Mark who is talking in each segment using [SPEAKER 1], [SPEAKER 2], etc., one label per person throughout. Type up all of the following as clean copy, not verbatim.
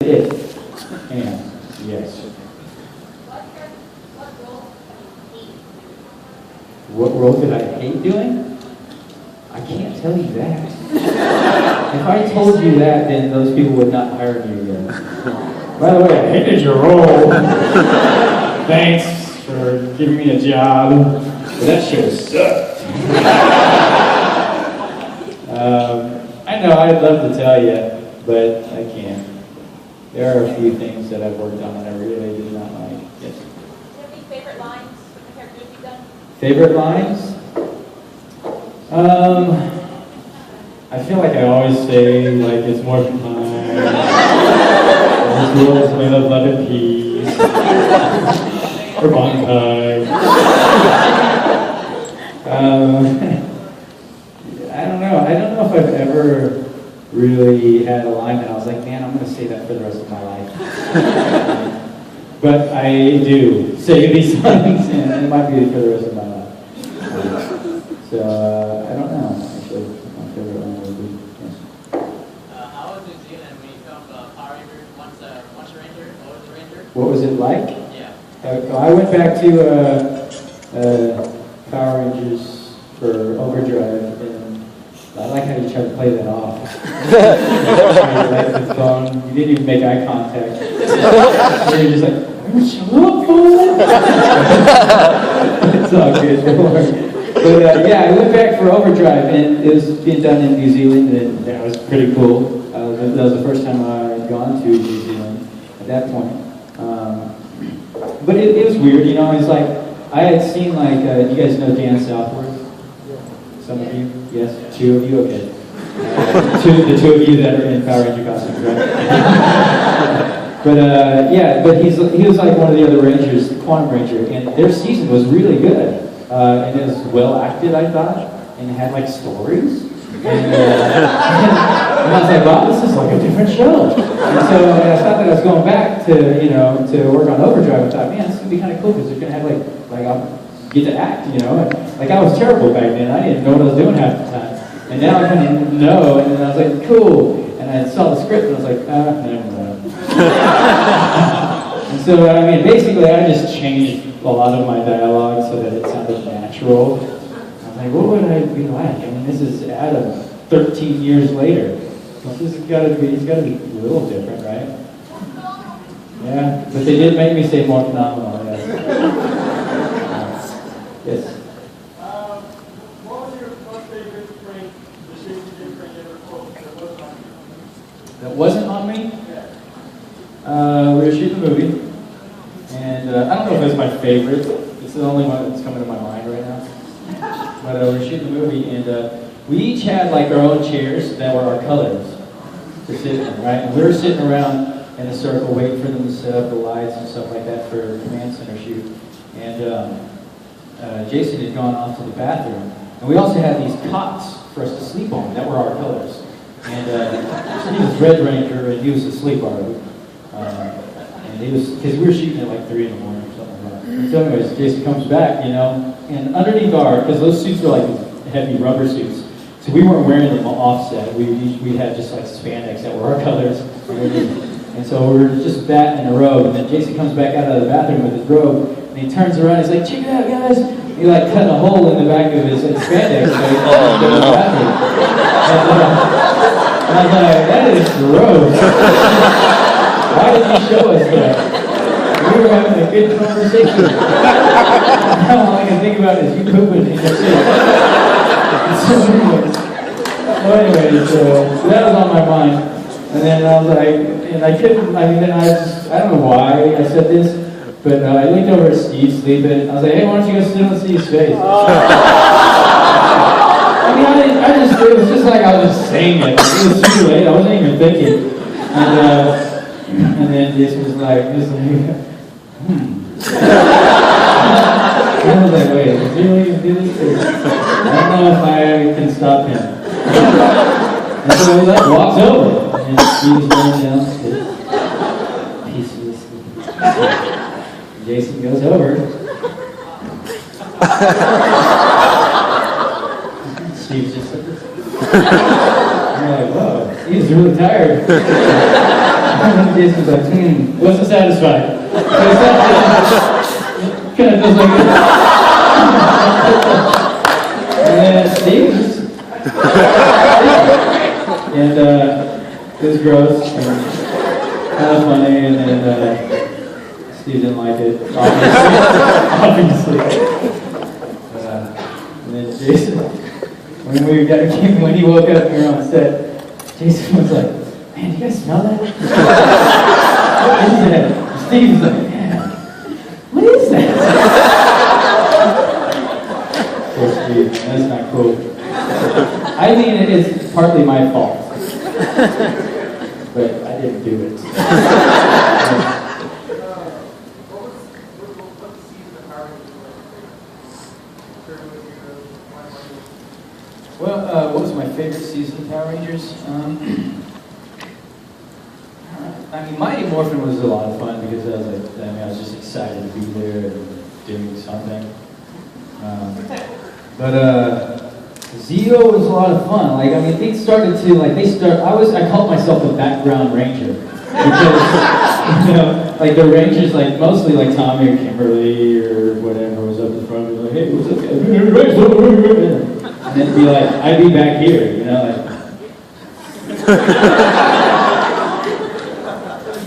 [SPEAKER 1] It. And yes. What role did I hate doing? I can't tell you that. If I told you that, then those people would not hire me again. By the way, I hated your role. Thanks for giving me a job. But that show sucked. I know I'd love to tell you, but I can't. There are a few things that I've worked on that I really did not like. Yes.
[SPEAKER 2] Do you have any favorite lines from the characters you've done?
[SPEAKER 1] Favorite lines? I feel like I always say, like, it's more fun. This world is made of love and peace. Or bonfire. I don't know. I don't know if I've ever really had a line that I was like, man, I'm going to say that for the rest of my life. But I do say these lines, and it might be for the rest of my life. So, I don't know, actually. My favorite line would be, yes.
[SPEAKER 3] How was New Zealand when you filmed Power Rangers, Once a Ranger, Always a Ranger?
[SPEAKER 1] What was it like?
[SPEAKER 3] Yeah.
[SPEAKER 1] I went back to Power Rangers for Overdrive, and I like how you try to play that off. Like the phone, you didn't even make eye contact. You're just like, shut up, fool! It's all good, don't worry. But yeah, I went back for Overdrive, and it was being done in New Zealand, and that was pretty cool. That was the first time I'd gone to New Zealand at that point. But it was weird, you know. It's like I had seen like, you guys know Dan Southworth? Some of you, yes, 2 of you, okay. The two of you that are in Power Ranger costumes, right? But yeah, but he was like one of the other Rangers, the Quantum Ranger, and their season was really good. And it was well acted, I thought, and it had like stories. And I was like, wow, this is like a different show. And so I thought that I was going back to, to work on Overdrive. I thought, man, this is gonna be kind of cool because they're gonna have like I'll get to act, And, like I was terrible back then. I didn't know what I was doing half the time. And now I kind of know, and then I was like, cool. And I saw the script and I was like, never mind. And so, I mean, basically I just changed a lot of my dialogue so that it sounded natural. I was like, what would I be like? I mean, this is Adam 13 years later. He's got to be a little different, right? Yeah, but they did make me say more phenomenal, yes. Yes.
[SPEAKER 4] What was your most favorite prank, the shit you did prank ever pulled that wasn't on me?
[SPEAKER 1] That wasn't on me? We were shooting a movie. And I don't know if it's my favorite. It's the only one that's coming to my mind right now. But we were shooting a movie, and we each had like our own chairs that were our colors to sit in, right? And we were sitting around in a circle waiting for them to set up the lights and stuff like that for a command center shoot. And Jason had gone off to the bathroom. And we also had these cots for us to sleep on that were our colors. And he was Red Ranger, and he was asleep already. And he was, because we were shooting at like 3 in the morning or something like that. And so anyways, Jason comes back, and underneath because those suits were like heavy rubber suits, so we weren't wearing them offset. We had just like spandex that were our colors. And so we were just that in a robe, and then Jason comes back out of the bathroom with his robe, and he turns around, he's like, check it out, guys. He like cut a hole in the back of his spandex, so he went to the bathroom. And I was like, that is gross. Why did you show us that? We were having a good conversation. Now all I can think about is you pooping in your seat. So anyways, that was on my mind. And then I was like, and I couldn't, I don't know why I said this, but I looked over at Steve sleeping, and I was like, hey, why don't you go sit on Steve's face? It was just like I was just saying it. It was too late, I wasn't even thinking. And then this was like, I was like, wait, is he really going to do this? I don't know if I can stop him. And so he like walks over, and Steve's going downstairs. Peacefully sleeping. Jason goes over. Steve's just like this. I'm like, whoa, he's really tired. And Jason's like, wasn't satisfied. Kind of does like this. And then Steve just... and it was gross. And kind of funny, and then Steve didn't like it, obviously. And then Jason, when he woke up and we were on set, Jason was like, "Man, do you guys smell that? What is that?" Steve was like, "Man, what is that?" Poor Steve, that's not cool. I mean, it's partly my fault, but I didn't do it. Well, what was my favorite season of Power Rangers? I mean, Mighty Morphin was a lot of fun because I was just excited to be there and doing something. But Zeo was a lot of fun. Like, I mean, things started to I called myself the background ranger because like the rangers, like mostly like Tommy or Kimberly or whatever was up in front of me, like, "Hey, what's up, guys?" And then be like, I'd be back here, like.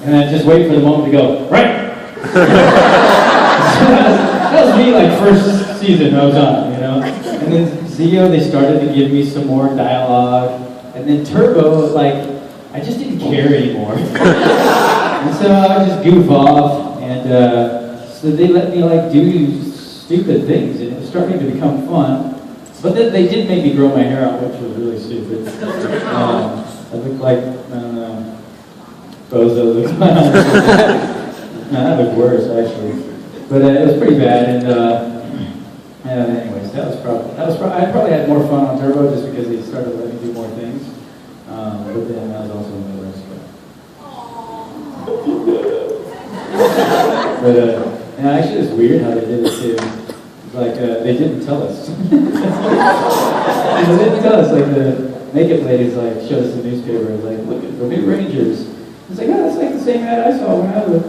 [SPEAKER 1] And then just wait for the moment to go, right! So that was me, like, first season I was on, And then Zeo, they started to give me some more dialogue. And then Turbo, like, I just didn't care anymore. And so I would just goof off. And so they let me, like, do stupid things. And it was starting to become fun. But then they did make me grow my hair out, which was really stupid. I looked like, I don't know, Bozo looked like. No, that looked worse, actually. But it was pretty bad, and anyways, that was probably, I probably had more fun on Turbo just because they started letting me do more things. But then that was also another restaurant. But, actually it's weird how they did it too. Like, they didn't tell us. They didn't tell us, like, the makeup ladies, like, showed us the newspaper, like, look at the new Rangers. It's like, oh, that's like the same ad I saw when I was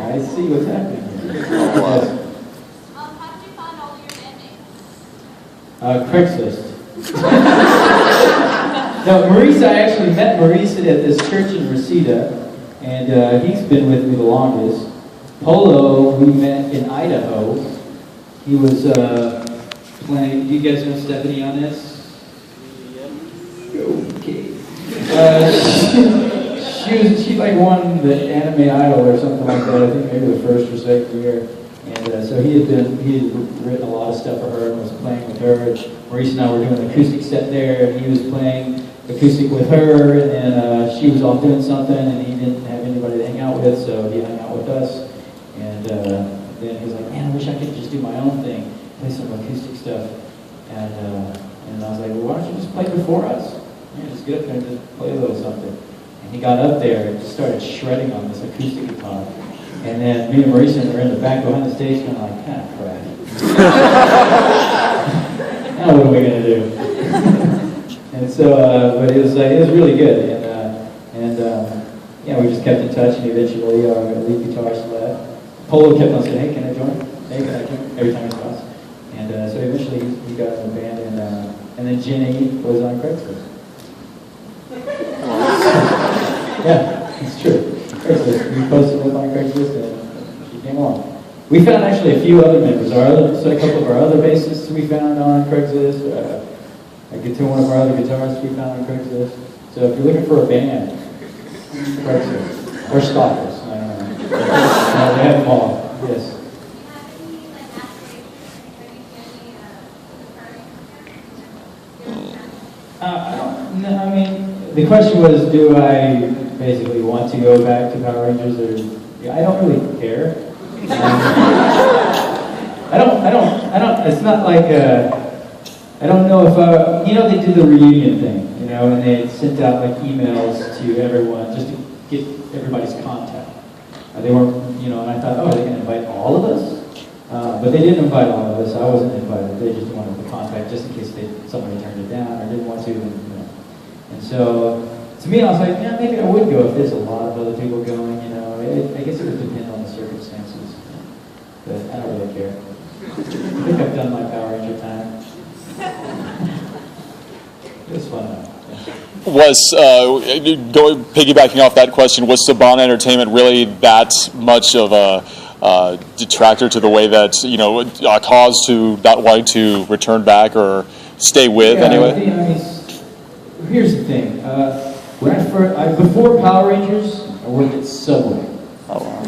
[SPEAKER 1] I see what's happening here. Yes.
[SPEAKER 2] How did you find all your bandmates?
[SPEAKER 1] Craigslist. No, Maurice, I actually met Maurice at this church in Reseda, and he's been with me the longest. Polo, we met in Idaho. He was playing, do you guys know Stephanie on this? Okay. She like won the Anime Idol or something like that. I think maybe the first or second year. And so he had written a lot of stuff for her and was playing with her. And Maurice and I were doing an acoustic set there, and he was playing acoustic with her, and then she was off doing something, and he didn't have anybody to hang out with, so he hung out with us. And then he was like, "Man, I wish I could just do my own thing, play some acoustic stuff." And I was like, "Well, why don't you just play before us? Yeah, just get up there and just play a little something." And he got up there and just started shredding on this acoustic guitar. And then me and Maurice were in the back behind the stage going like, "Ah, crap." Now what are we going to do? And so, but it was really good. And we just kept in touch, and eventually our lead guitarist left. Polo kept on saying, "Hey, can I join? Hey, can I join?" Every time he saw us. And so eventually he got in the band, and then Jenny was on Craigslist. Yeah, it's true. Craigslist. We posted it on Craigslist, and she came along. We found actually a few other members. A couple of our other bassists we found on Craigslist. One of our other guitarists we found on Craigslist. So if you're looking for a band, Craigslist. Or stalkers, I don't know. They have them all, yes. I mean, the question was, do I basically want to go back to Power Rangers, or I don't really care. I don't, it's not like, I don't know if, they did the reunion thing, and they sent out like emails to everyone just to get everybody's contact. They weren't, and I thought, oh, are they going to invite all of us? But they didn't invite all of us. I wasn't invited. They just wanted the contact just in case somebody turned it down or didn't want to. And And so, to me, I was like, yeah, maybe I would go if there's a lot of other people going, you know. I guess it would depend on the circumstances. But I don't really care. I think I've done my Power Ranger time. It was fun though.
[SPEAKER 5] Was piggybacking off that question, was Saban Entertainment really that much of a detractor to the way that caused to not wanting to return back or stay with anyway?
[SPEAKER 1] Here's the thing. When before Power Rangers, I worked at Subway.
[SPEAKER 5] Oh wow!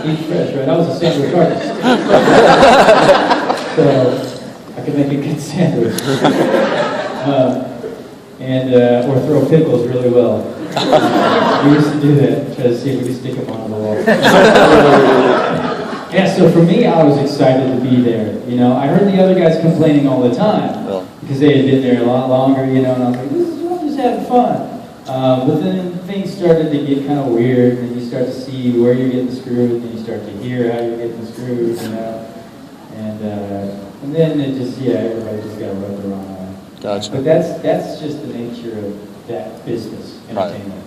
[SPEAKER 1] Eat fresh, right? I was a sandwich artist, so I could make a good sandwich. Or throw pickles really well. We used to do that, try to see if we could stick them onto the wall. Yeah, so for me, I was excited to be there. You know, I heard the other guys complaining all the time because they had been there a lot longer. You know, and I was like, I'm just having fun. But then things started to get kind of weird, and you start to see where you're getting screwed, and you start to hear how you're getting screwed. You know, and then it just everybody just got rubbed the wrong way.
[SPEAKER 5] Gotcha.
[SPEAKER 1] But that's just the nature of that business, entertainment,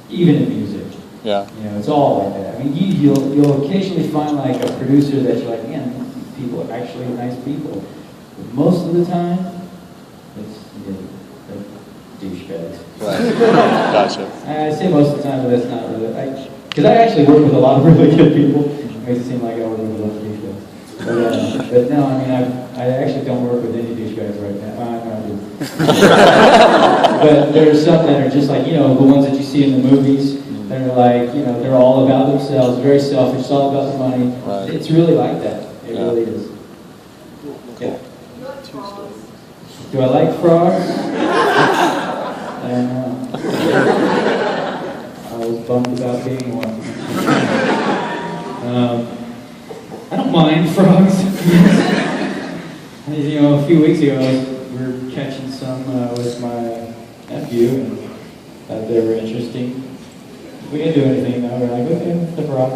[SPEAKER 1] even in music.
[SPEAKER 5] Yeah.
[SPEAKER 1] You know, it's all like that. I mean, you'll occasionally find like a producer that you're like, man, these people are actually nice people. But most of the time, it's like douchebags.
[SPEAKER 5] Right. Gotcha.
[SPEAKER 1] I say most of the time, but that's not really. Because I actually work with a lot of really good people. It makes it seem like I work with a lot of douchebags. But no, I mean, I actually don't work with any douchebags right now. I do. But there are some that are just like, the ones that you see in the movies that are like, they're all about themselves, very selfish, it's all about the money.
[SPEAKER 5] Right.
[SPEAKER 1] It's really like that. It really is. Yeah. Do I like frogs? I don't know. I was bummed about being one. I don't mind frogs. A few weeks ago, we were catching some with my nephew, and thought they were interesting. We didn't do anything, though. We're like, okay, the frog.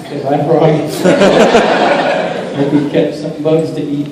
[SPEAKER 1] Okay, bye, frog. Hope we catch some bugs to eat.